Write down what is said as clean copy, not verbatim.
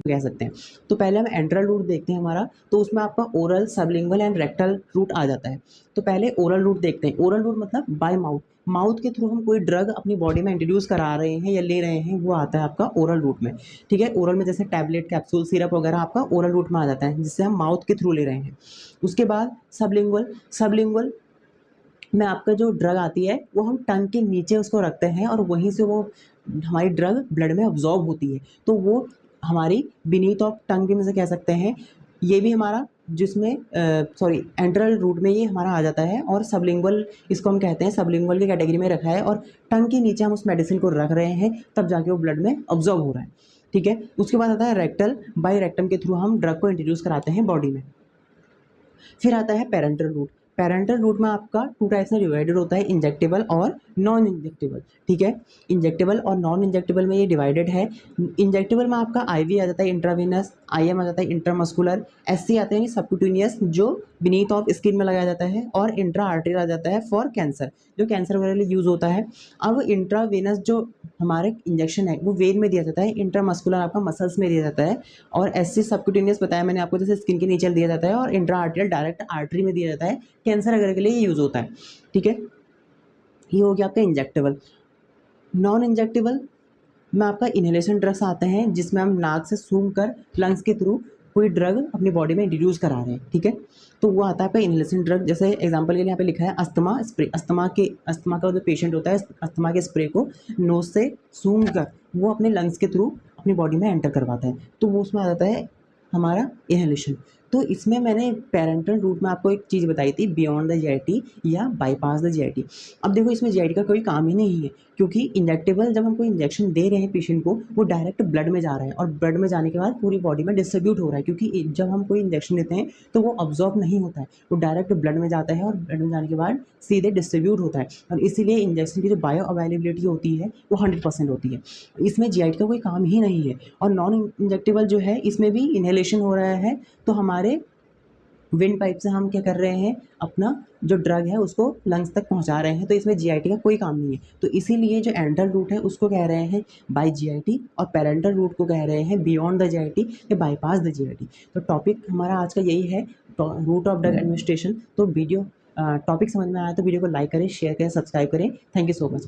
कह सकते हैं। तो पहले हम एंट्रल रूट देखते हैं हमारा, तो उसमें आपका oral, sublingual and rectal route आ जाता है। तो पहले ओरल रूट देखते हैं। ओरल रूट मतलब बाय माउथ, माउथ के थ्रू हम कोई ड्रग अपनी बॉडी में इंट्रोड्यूस करा रहे हैं या ले रहे हैं, वो आता है आपका ओरल रूट में। ठीक है, ओरल में जैसे टैबलेट, कैप्सूल, सिरप वगैरह आपका ओरल रूट में आ जाता है, जिससे हम माउथ के थ्रू ले रहे हैं। उसके बाद सबलिंगुअल, सबलिंगुअल में आपका जो ड्रग आती है वो हम टंग के नीचे उसको रखते हैं और वहीं से वो हमारी ड्रग ब्लड में अब्जॉर्ब होती है, तो वो हमारी बीनीथ ऑफ टंग में से कह सकते हैं। ये भी हमारा जिसमें सॉरी एंट्रल रूट में ये हमारा आ जाता है, और सबलिंगुअल इसको हम कहते हैं, सबलिंगुअल की कैटेगरी में रखा है, और टंग के नीचे हम उस मेडिसिन को रख रहे हैं, तब जाके वो ब्लड में अब्जॉर्ब हो रहा है। ठीक है, उसके बाद आता है रेक्टल, बाई रेक्टम के थ्रू हम ड्रग को इंट्रोड्यूस कराते हैं बॉडी में। फिर आता है पेरेंटल रूट। पेरेंटल रूट में आपका टू टाइप्स में डिवाइडेड होता है, इंजेक्टेबल और नॉन इंजेक्टेबल। ठीक है, इंजेक्टेबल और नॉन इंजेक्टेबल में ये डिवाइडेड है। इंजेक्टेबल में आपका आईवी आ जाता है, इंट्रावेनस, आईएम आ जाता है, इंट्रामस्कुलर, एससी आते हैं सबक्यूटेनियस जो बीनीथ ऑफ स्किन में लगाया जाता है, और इंट्रा आर्टेरियल आ जाता है फॉर कैंसर, जो कैंसर वगैरह लिए यूज़ होता है। अब इंट्रावेनस जो हमारे इंजेक्शन है वो वेन में दिया जाता है, इंट्रामस्कुलर आपका मसल्स में दिया जाता है, और एससी सबक्यूटेनियस बताया मैंने आपको, जैसे स्किन के नीचे दिया जाता है, और इंट्रा आर्टेरियल डायरेक्ट आर्टरी में दिया जाता है, कैंसर वगैरह के लिए यूज़ होता है। ठीक है, ये हो गया आपका इंजेक्टेबल। नॉन इंजेक्टेबल में आपका इनहेलेशन ड्रग्स आते हैं, जिसमें हम नाक से सूंघ कर लंग्स के थ्रू कोई ड्रग अपनी बॉडी में इंट्रोड्यूस करा रहे हैं। ठीक है, तो वो आता है आपका इनहेलेशन ड्रग। जैसे एग्जांपल के लिए यहाँ पे लिखा है अस्थमा स्प्रे, अस्थमा का जो पेशेंट होता है, अस्थमा के स्प्रे को नोज से सूंघ कर वो अपने लंग्स के थ्रू अपनी बॉडी में एंटर करवाता है, तो वो उसमें आ जाता है हमारा इनहेलेशन। तो इसमें मैंने पेरेंटल रूट में आपको एक चीज़ बताई थी, बियॉन्ड द जीआईटी या बाईपास द जीआईटी। अब देखो इसमें जीआईटी का कोई काम ही नहीं है, क्योंकि इंजेक्टेबल जब हम कोई इंजेक्शन दे रहे हैं पेशेंट को, वो डायरेक्ट ब्लड में जा रहा है, और ब्लड में जाने के बाद पूरी बॉडी में डिस्ट्रीब्यूट हो रहा है, क्योंकि जब हम कोई इंजेक्शन देते हैं तो वो अब्जॉर्ब नहीं होता है, वो डायरेक्ट ब्लड में जाता है, और ब्लड में जाने के बाद सीधे डिस्ट्रीब्यूट होता है, और इसीलिए इंजेक्शन की जो बायो अवेलेबिलिटी होती है वो 100% होती है। इसमें जीआईटी का कोई काम ही नहीं है। और नॉन इंजेक्टेबल जो है, इसमें भी इनहेलेशन हो रहा है, तो हमारे विंड पाइप से हम क्या कर रहे हैं, अपना जो ड्रग है उसको लंग्स तक पहुंचा रहे हैं, तो इसमें जीआईटी का कोई काम नहीं है। तो इसीलिए जो एंट्रल रूट है उसको कह रहे हैं बाय जीआईटी, और पेरेंटल रूट को कह रहे हैं बियॉन्ड द जीआईटी या बाईपास द जीआईटी। तो टॉपिक हमारा आज का यही है, रूट ऑफ ड्रग एडमिनिस्ट्रेशन। तो वीडियो टॉपिक समझ में आया तो वीडियो को लाइक करें, शेयर करें, सब्सक्राइब करें। Thank you so much.